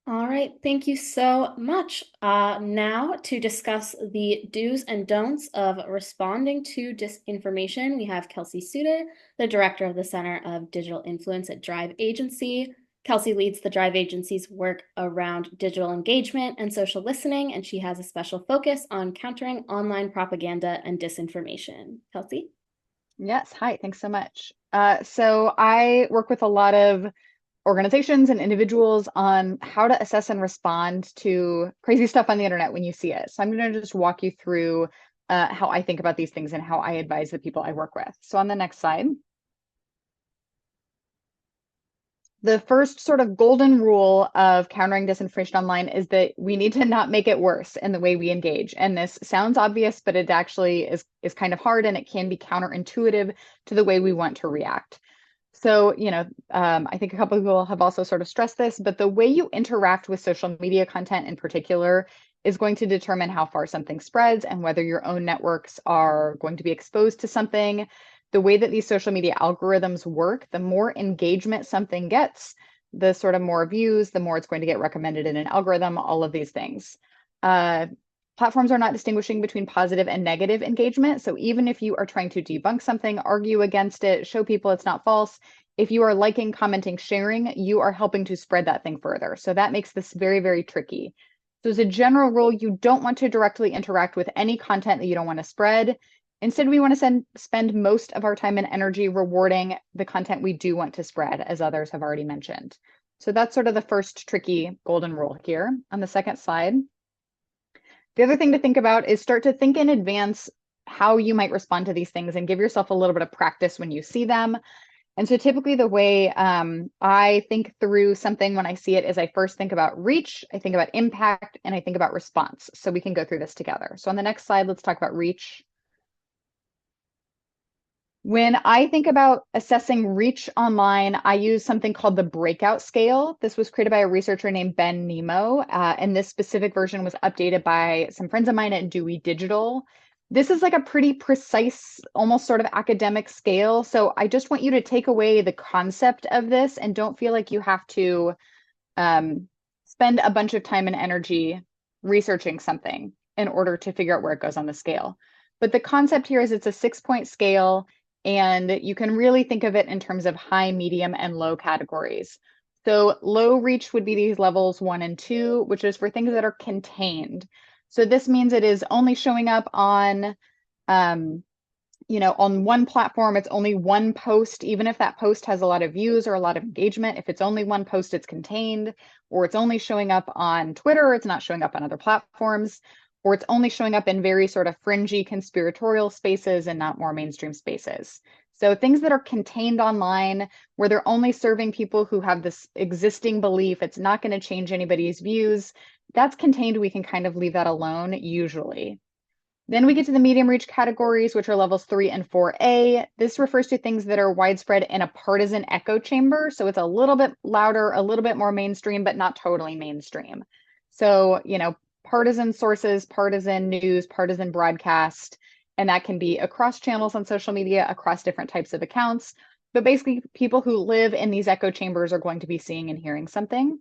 All right, thank you so much. Now to discuss the do's and don'ts of responding to disinformation, we have Kelsey Suter, the director of the Center of Digital Influence at Drive Agency. Kelsey leads the Drive Agency's work around digital engagement and social listening, and she has a special focus on countering online propaganda and disinformation. Kelsey? Yes, hi, thanks so much. So I work with a lot of organizations and individuals on how to assess and respond to crazy stuff on the internet when you see it. So I'm going to just walk you through how I think about these things and how I advise the people I work with. So on the next slide, the first sort of golden rule of countering disinformation online is that we need to not make it worse in the way we engage. And this sounds obvious, but it actually is kind of hard, and it can be counterintuitive to the way we want to react. So, I think a couple of people have also sort of stressed this, but the way you interact with social media content in particular is going to determine how far something spreads and whether your own networks are going to be exposed to something. The way that these social media algorithms work, the more engagement something gets, the sort of more views, the more it's going to get recommended in an algorithm, all of these things. Uh, Platforms are not distinguishing between positive and negative engagement. So even if you are trying to debunk something, argue against it, show people it's not false, if you are liking, commenting, sharing, you are helping to spread that thing further. So that makes this very, very tricky. So as a general rule, you don't want to directly interact with any content that you don't want to spread. Instead, we want to spend most of our time and energy rewarding the content we do want to spread, as others have already mentioned. So that's sort of the first tricky golden rule here. On the second slide, the other thing to think about is start to think in advance how you might respond to these things and give yourself a little bit of practice when you see them. And so typically the way I think through something when I see it is I first think about reach, I think about impact, and I think about response. So we can go through this together. So on the next slide, let's talk about reach. When I think about assessing reach online, I use something called the breakout scale. This was created by a researcher named Ben Nemo, and this specific version was updated by some friends of mine at Dewey Digital. This is like a pretty precise, almost sort of academic scale. So I just want you to take away the concept of this and don't feel like you have to spend a bunch of time and energy researching something in order to figure out where it goes on the scale. But the concept here is it's a 6-point scale, and you can really think of it in terms of high, medium, and low categories. So low reach would be these levels 1 and 2, which is for things that are contained. So this means it is only showing up on on one platform, it's only one post, even if that post has a lot of views or a lot of engagement. If it's only one post, it's contained, or it's only showing up on Twitter, it's not showing up on other platforms, or it's only showing up in very sort of fringy conspiratorial spaces and not more mainstream spaces. So things that are contained online, where they're only serving people who have this existing belief, it's not going to change anybody's views, that's contained. We can kind of leave that alone usually. Then we get to the medium reach categories, which are levels 3 and 4A. This refers to things that are widespread in a partisan echo chamber. So it's a little bit louder, a little bit more mainstream, but not totally mainstream. So, partisan sources, partisan news, partisan broadcast, and that can be across channels on social media, across different types of accounts. But basically, people who live in these echo chambers are going to be seeing and hearing something.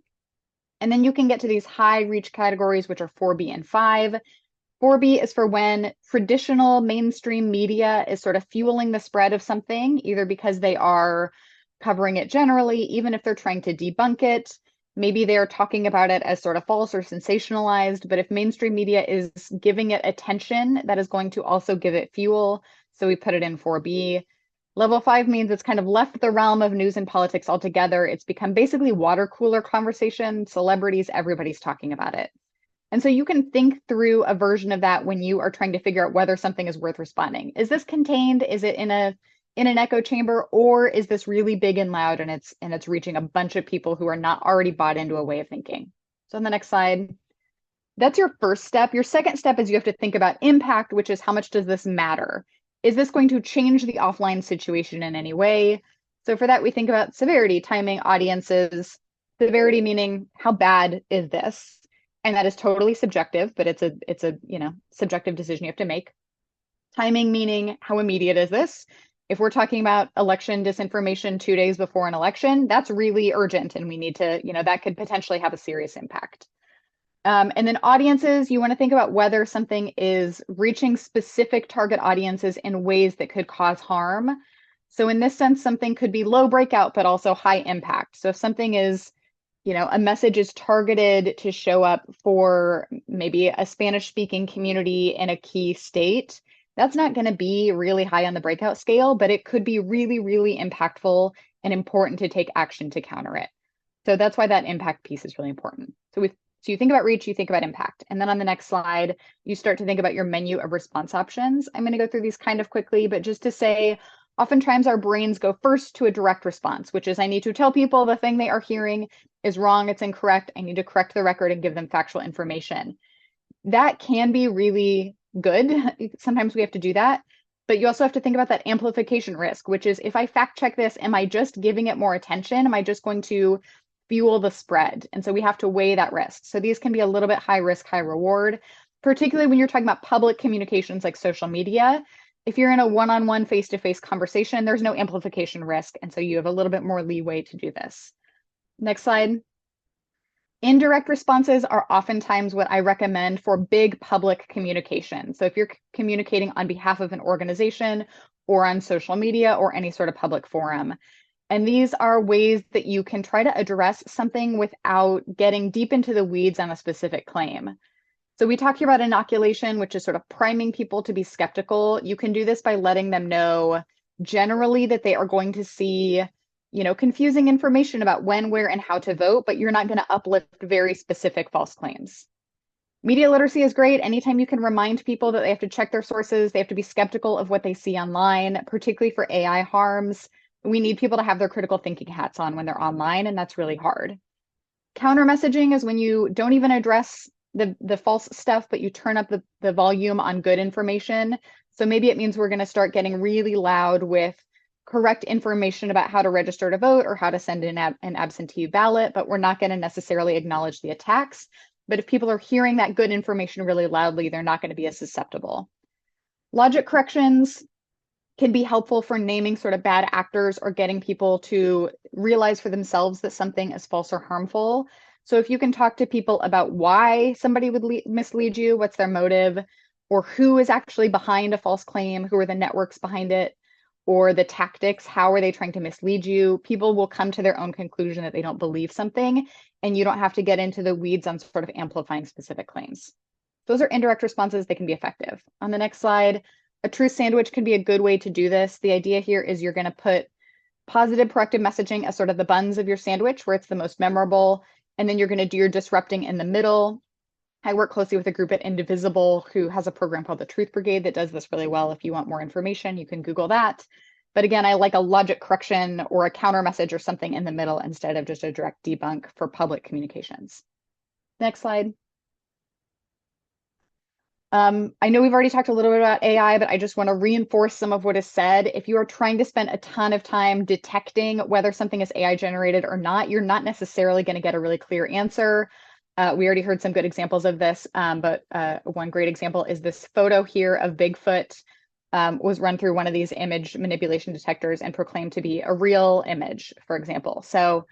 And then you can get to these high reach categories, which are 4B and 5. 4B is for when traditional mainstream media is sort of fueling the spread of something, either because they are covering it generally, even if they're trying to debunk it. Maybe they're talking about it as sort of false or sensationalized, but if mainstream media is giving it attention, that is going to also give it fuel. So we put it in 4B. Level 5 means it's kind of left the realm of news and politics altogether. It's become basically water cooler conversation, celebrities, everybody's talking about it. And so you can think through a version of that when you are trying to figure out whether something is worth responding. Is this contained? Is it in an echo chamber, or is this really big and loud and it's reaching a bunch of people who are not already bought into a way of thinking? So on the next slide, that's your first step. Your second step is you have to think about impact, which is how much does this matter? Is this going to change the offline situation in any way? So for that, we think about severity, timing, audiences. Severity meaning how bad is this? And that is totally subjective, but it's a subjective decision you have to make. Timing meaning how immediate is this? If we're talking about election disinformation 2 days before an election, that's really urgent and we need to, that could potentially have a serious impact. And then audiences, you want to think about whether something is reaching specific target audiences in ways that could cause harm. So in this sense, something could be low breakout, but also high impact. So if something is, a message is targeted to show up for maybe a Spanish speaking community in a key state, that's not going to be really high on the breakout scale, but it could be really, really impactful and important to take action to counter it. So that's why that impact piece is really important. So you think about reach, you think about impact. And then on the next slide, you start to think about your menu of response options. I'm going to go through these kind of quickly, but just to say, oftentimes our brains go first to a direct response, which is I need to tell people the thing they are hearing is wrong, it's incorrect. I need to correct the record and give them factual information. That can be really good. Sometimes we have to do that. But you also have to think about that amplification risk, which is if I fact check this, am I just giving it more attention? Am I just going to fuel the spread? And so we have to weigh that risk. So these can be a little bit high risk, high reward, particularly when you're talking about public communications like social media. If you're in a one-on-one face-to-face conversation, there's no amplification risk. And so you have a little bit more leeway to do this. Next slide. Indirect responses are oftentimes what I recommend for big public communication. So if you're communicating on behalf of an organization or on social media or any sort of public forum, and these are ways that you can try to address something without getting deep into the weeds on a specific claim. So we talked here about inoculation, which is sort of priming people to be skeptical. You can do this by letting them know generally that they are going to see, confusing information about when, where, and how to vote, but you're not going to uplift very specific false claims. Media literacy is great. Anytime you can remind people that they have to check their sources, they have to be skeptical of what they see online, particularly for AI harms. We need people to have their critical thinking hats on when they're online, and that's really hard. Counter messaging is when you don't even address the false stuff, but you turn up the volume on good information. So maybe it means we're going to start getting really loud with correct information about how to register to vote or how to send in an absentee ballot, but we're not going to necessarily acknowledge the attacks. But if people are hearing that good information really loudly, they're not going to be as susceptible. Logic corrections can be helpful for naming sort of bad actors or getting people to realize for themselves that something is false or harmful. So if you can talk to people about why somebody would mislead you, what's their motive, or who is actually behind a false claim, who are the networks behind it, or the tactics, how are they trying to mislead you, people will come to their own conclusion that they don't believe something, and you don't have to get into the weeds on sort of amplifying specific claims. Those are indirect responses. They can be effective. On the next slide, a truth sandwich can be a good way to do this. The idea here is you're going to put positive proactive messaging as sort of the buns of your sandwich where it's the most memorable, and then you're going to do your disrupting in the middle. I work closely with a group at Indivisible who has a program called the Truth Brigade that does this really well. If you want more information, you can Google that. But again, I like a logic correction or a counter message or something in the middle instead of just a direct debunk for public communications. Next slide. I know we've already talked a little bit about AI, but I just want to reinforce some of what is said. If you are trying to spend a ton of time detecting whether something is AI generated or not, you're not necessarily going to get a really clear answer. We already heard some good examples of this, but one great example is this photo here of Bigfoot was run through one of these image manipulation detectors and proclaimed to be a real image, for example. So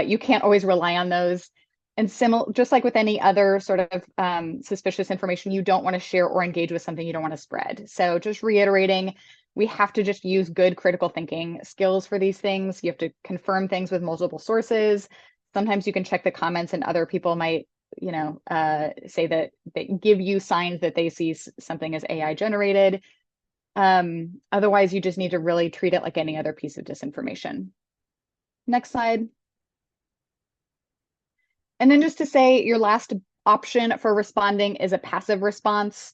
you can't always rely on those. And just like with any other sort of suspicious information, you don't want to share or engage with something you don't want to spread. So just reiterating, we have to just use good critical thinking skills for these things. You have to confirm things with multiple sources. Sometimes you can check the comments and other people might, say that they give you signs that they see something as AI generated. Otherwise, you just need to really treat it like any other piece of disinformation. Next slide. And then just to say your last option for responding is a passive response.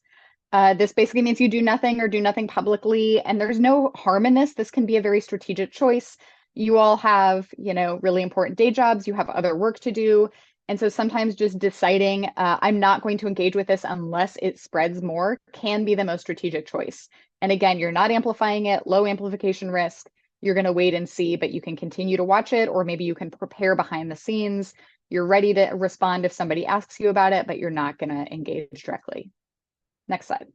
This basically means you do nothing or do nothing publicly, and there's no harm in this. This can be a very strategic choice. You all have, really important day jobs. You have other work to do. And so sometimes just deciding I'm not going to engage with this unless it spreads more can be the most strategic choice. And again, you're not amplifying it, low amplification risk. You're going to wait and see, but you can continue to watch it, or maybe you can prepare behind the scenes. You're ready to respond if somebody asks you about it, but you're not going to engage directly. Next slide.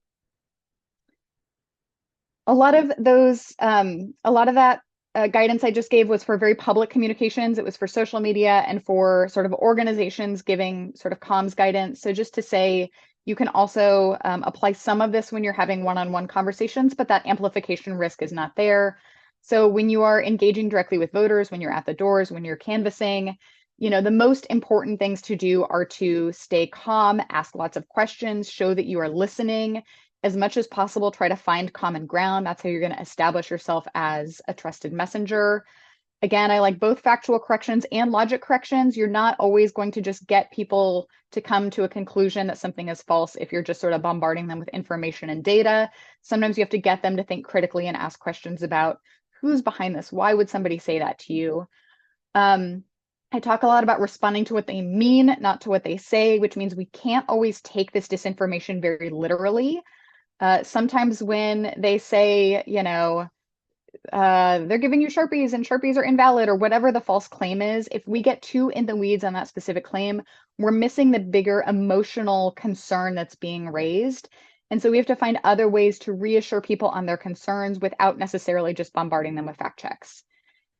A lot of those, a lot of that guidance I just gave was for very public communications. It was for social media and for sort of organizations giving sort of comms guidance. So just to say, you can also apply some of this when you're having one-on-one conversations, but that amplification risk is not there. So when you are engaging directly with voters, when you're at the doors, when you're canvassing, the most important things to do are to stay calm, ask lots of questions, show that you are listening, as much as possible, try to find common ground. That's how you're going to establish yourself as a trusted messenger. Again, I like both factual corrections and logic corrections. You're not always going to just get people to come to a conclusion that something is false if you're just sort of bombarding them with information and data. Sometimes you have to get them to think critically and ask questions about who's behind this. Why would somebody say that to you? I talk a lot about responding to what they mean, not to what they say, which means we can't always take this disinformation very literally. Sometimes when they say, they're giving you Sharpies and Sharpies are invalid or whatever the false claim is, if we get too in the weeds on that specific claim, we're missing the bigger emotional concern that's being raised. And so we have to find other ways to reassure people on their concerns without necessarily just bombarding them with fact checks.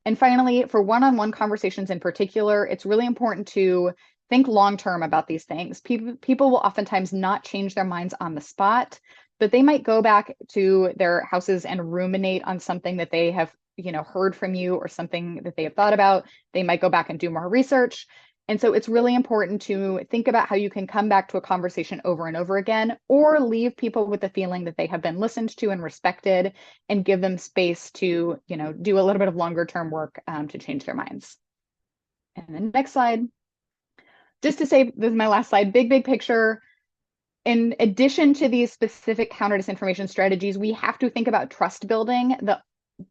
And finally, for one-on-one conversations in particular, it's really important to think long-term about these things. People will oftentimes not change their minds on the spot, but they might go back to their houses and ruminate on something that they have, heard from you or something that they have thought about. They might go back and do more research. And so it's really important to think about how you can come back to a conversation over and over again, or leave people with the feeling that they have been listened to and respected, and give them space to, do a little bit of longer term work to change their minds. And the next slide, just to say, this is my last slide, big picture. In addition to these specific counter disinformation strategies, we have to think about trust building.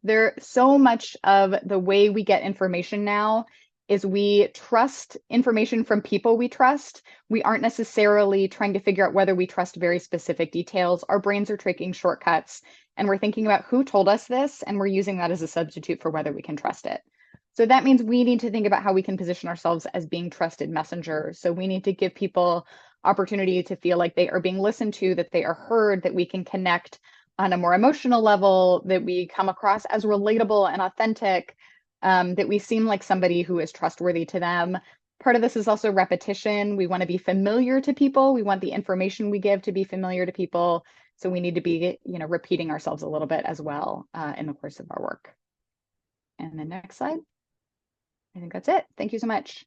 There so much of the way we get information now is we trust information from people we trust. We aren't necessarily trying to figure out whether we trust very specific details. Our brains are taking shortcuts and we're thinking about who told us this, and we're using that as a substitute for whether we can trust it. So that means we need to think about how we can position ourselves as being trusted messengers. So we need to give people opportunity to feel like they are being listened to, that they are heard, that we can connect on a more emotional level, that we come across as relatable and authentic, that we seem like somebody who is trustworthy to them. Part of this is also repetition. We want to be familiar to people. We want the information we give to be familiar to people. So we need to be, repeating ourselves a little bit as well in the course of our work. And the next slide. I think that's it. Thank you so much.